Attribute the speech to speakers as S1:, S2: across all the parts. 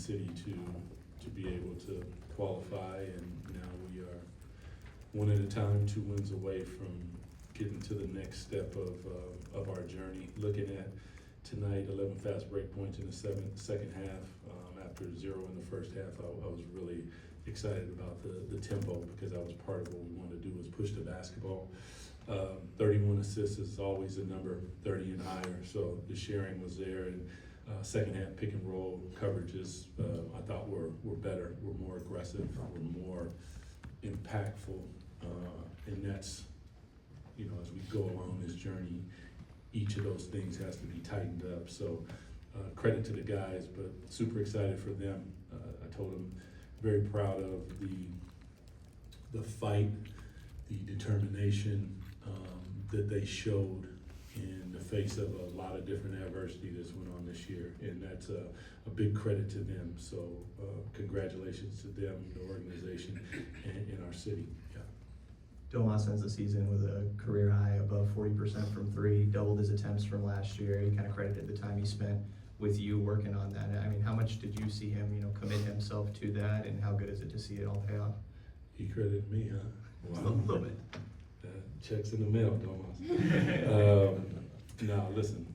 S1: city to be able to qualify, and now we are one at a time, 2 wins away from getting to the next step of our journey. Looking at tonight, 11 fast break points in the second half, after 0 in the first half. I was really excited about the tempo, because that was part of what we wanted to do, was push the basketball. 31 assists is always a number, 30 and higher, so the sharing was there. And second half pick and roll coverages, I thought were better, were more aggressive, were more impactful, and that's, as we go along this journey, each of those things has to be tightened up. So credit to the guys, but super excited for them. I told them very proud of the fight, the determination that they showed in the face of a lot of different adversity that's went on this year, and that's a big credit to them. So congratulations to them, the organization, and in our city. Yeah.
S2: Domas ends the season with a career high above 40% from three, doubled his attempts from last year. He kind of credited the time he spent with you working on that. I mean, how much did you see him, commit himself to that, and how good is it to see it all pay off?
S1: He credited me, huh?
S2: Wow. A little bit.
S1: Checks in the mail, Domas. No, listen,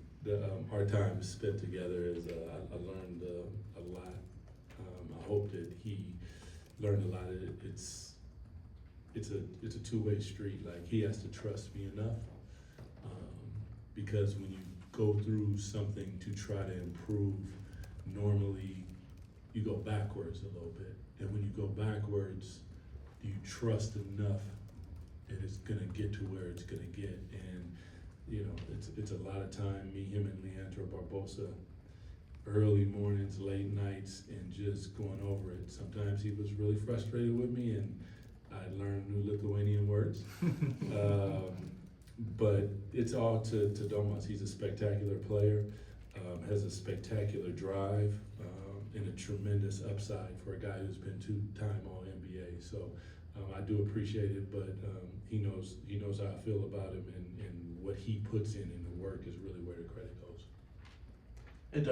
S1: our time spent together is, I learned a lot. I hope that he learned a lot. It's a two-way street. Like, he has to trust me enough, because when you go through something to try to improve, normally you go backwards a little bit. And when you go backwards, do you trust enough that it's gonna get to where it's gonna get? And it's a lot of time, me, him, and Leandro Barbosa, early mornings, late nights, and just going over it. Sometimes he was really frustrated with me, and I learned new Lithuanian words. But it's all to Domas. He's a spectacular player, has a spectacular drive, and a tremendous upside for a guy who's been 2-time All-NBA. So I do appreciate it, but he knows how I feel about him, and what he puts in the work is really where the credit goes.
S3: And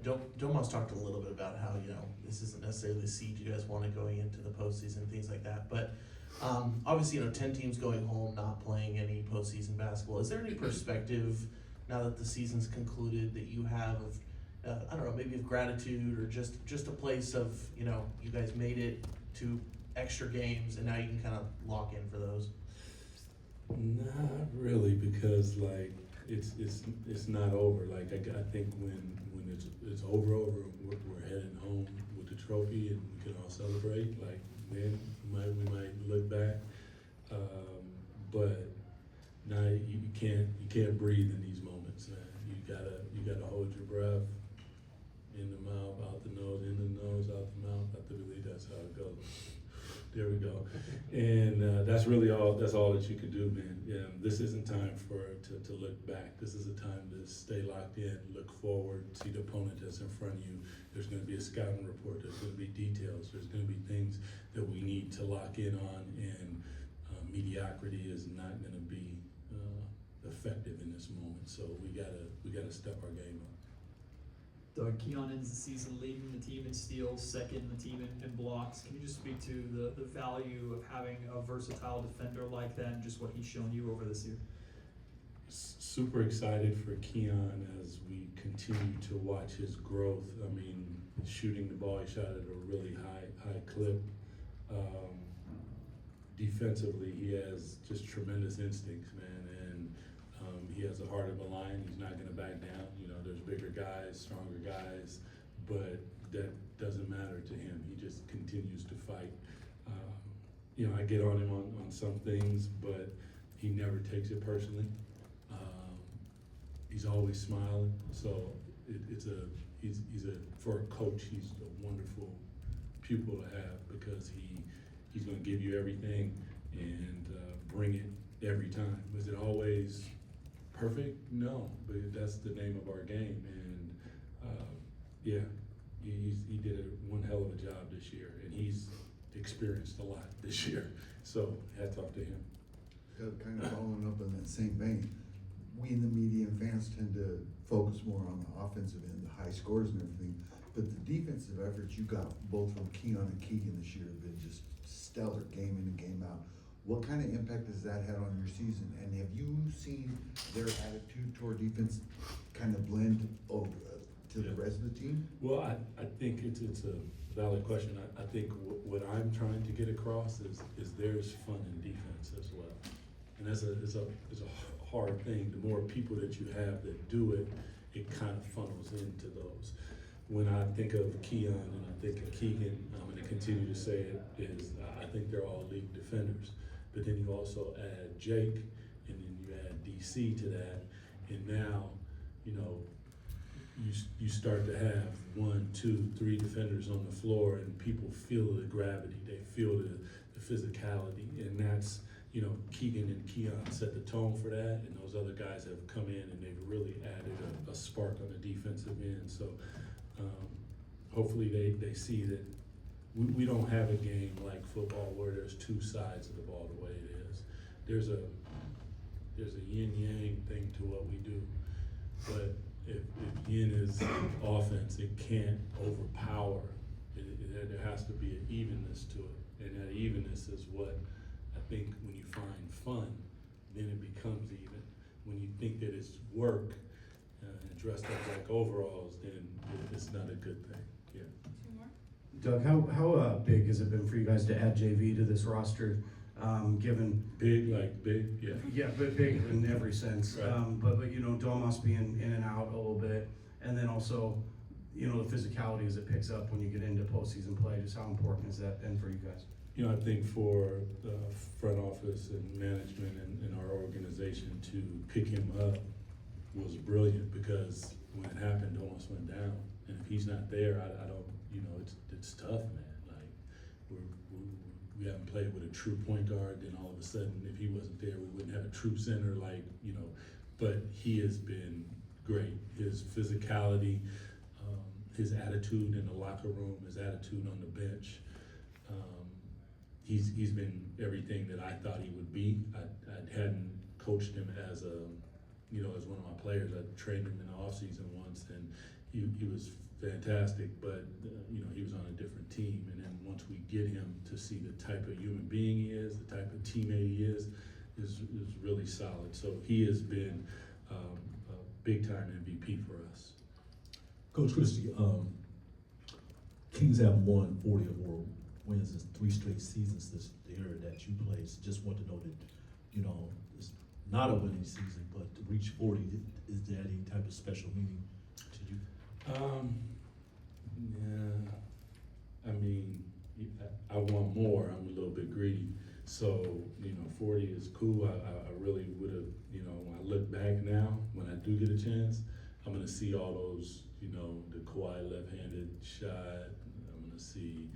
S3: Doug, Domas talked a little bit about how, this isn't necessarily the seed you guys wanted going into the postseason, things like that. But obviously, 10 teams going home, not playing any postseason basketball. Is there any perspective now that the season's concluded that you have of, I don't know, maybe of gratitude, or just a place of, you guys made it to extra games and now you can kind of lock in for those?
S1: Not really, because it's not over. Like, I think when it's over, we're heading home with the trophy, and we can all celebrate. Like, then we might look back, but now you can't breathe in these moments, man. You gotta hold your breath, in the mouth, out the nose, in the nose, out the mouth. I believe that's how it goes. There we go. And that's really all that you can do, man. Yeah, this isn't time to look back. This is a time to stay locked in, look forward, see the opponent that's in front of you. There's going to be a scouting report. There's going to be details. There's going to be things that we need to lock in on, and mediocrity is not going to be effective in this moment. So we gotta step our game up.
S4: Doug, Keon ends the season leading the team in steals, second in the team in blocks. Can you just speak to the value of having a versatile defender like that, and just what he's shown you over this year?
S1: Super excited for Keon as we continue to watch his growth. I mean, shooting the ball, he shot at a really high clip. Defensively, he has just tremendous instincts, man, and he has the heart of a lion. He's not going to back down. There's bigger guys, stronger guys, but that doesn't matter to him. He just continues to fight. I get on him on some things, but he never takes it personally. He's always smiling, so for a coach, he's a wonderful pupil to have, because he's going to give you everything and bring it every time. Was it always perfect? No, but that's the name of our game, and he did one hell of a job this year, and he's experienced a lot this year, so hats off to him.
S5: Kind of following up on that same vein, we in the media and fans tend to focus more on the offensive end, the high scores and everything, but the defensive efforts you got both from Keon and Keegan this year have been just stellar, game in and game out. What kind of impact has that had on your season? And have you seen their attitude toward defense kind of blend over to the rest of the team?
S1: Well, I think it's a valid question. I think what I'm trying to get across is there's fun in defense as well. And it's a hard thing. The more people that you have that do it, it kind of funnels into those. When I think of Keon and I think of Keegan, I'm going to continue to say it, is I think they're all league defenders. But then you also add Jake, and then you add DC to that, and now, you know, you start to have 1, 2, 3 defenders on the floor, and people feel the gravity, they feel the physicality, and that's, you know, Keegan and Keon set the tone for that, and those other guys have come in and they've really added a spark on the defensive end. So hopefully they see that we don't have a game like football where there's two sides of the ball the way it is. There's a yin-yang thing to what we do, but if yin is offense, it can't overpower. There has to be an evenness to it, and that evenness is what I think when you find fun, then it becomes even. When you think that it's work and dressed up like overalls, then it's not a good thing. Yeah.
S6: Doug, how big has it been for you guys to add JV to this roster, given?
S1: Big, like big, yeah.
S6: Yeah, but big in every sense.
S1: Right.
S6: But you know, Domas being in and out a little bit, and then also, you know, the physicality as it picks up when you get into postseason play. Just how important has that been for you guys?
S1: You know, I think for the front office and management and our organization to pick him up was brilliant, because when it happened, Domas went down, and if he's not there, I don't, you know, it's tough, man. Like we haven't played with a true point guard, then all of a sudden, if he wasn't there, we wouldn't have a true center, like, you know. But he has been great. His physicality, his attitude in the locker room, his attitude on the bench. He's been everything that I thought he would be. I hadn't coached him as as one of my players. I trained him in the offseason once, and he was fantastic, but he was on a different team. And then once we get him to see the type of human being he is, the type of teammate he is really solid. So he has been a big time MVP for us.
S7: Coach Christie, Kings have won 40 or more wins in 3 straight seasons this year that you played. So just want to know that, it's not a winning season, but to reach 40, is there any type of special meaning to you?
S1: Yeah, I mean, I want more. I'm a little bit greedy. So, 40 is cool. I really would have, when I look back now, when I do get a chance, I'm going to see all those, the Kawhi left-handed shot. I'm going to see,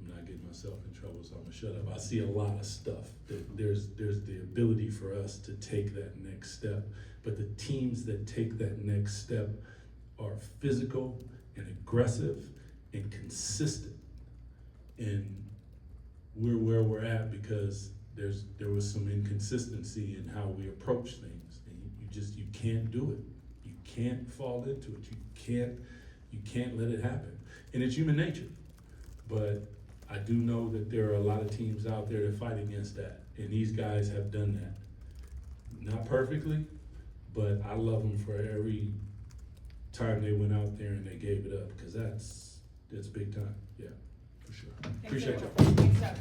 S1: I'm not getting myself in trouble, so I'm going to shut up. I see a lot of stuff. There's the ability for us to take that next step. But the teams that take that next step are physical and aggressive and consistent. And we're where we're at because there was some inconsistency in how we approach things. And you can't do it. You can't fall into it. You can't let it happen. And it's human nature. But I do know that there are a lot of teams out there that fight against that. And these guys have done that. Not perfectly, but I love them for every time they went out there and they gave it up, because that's big time. Yeah, for sure. Appreciate y'all.
S8: Thanks, Doug.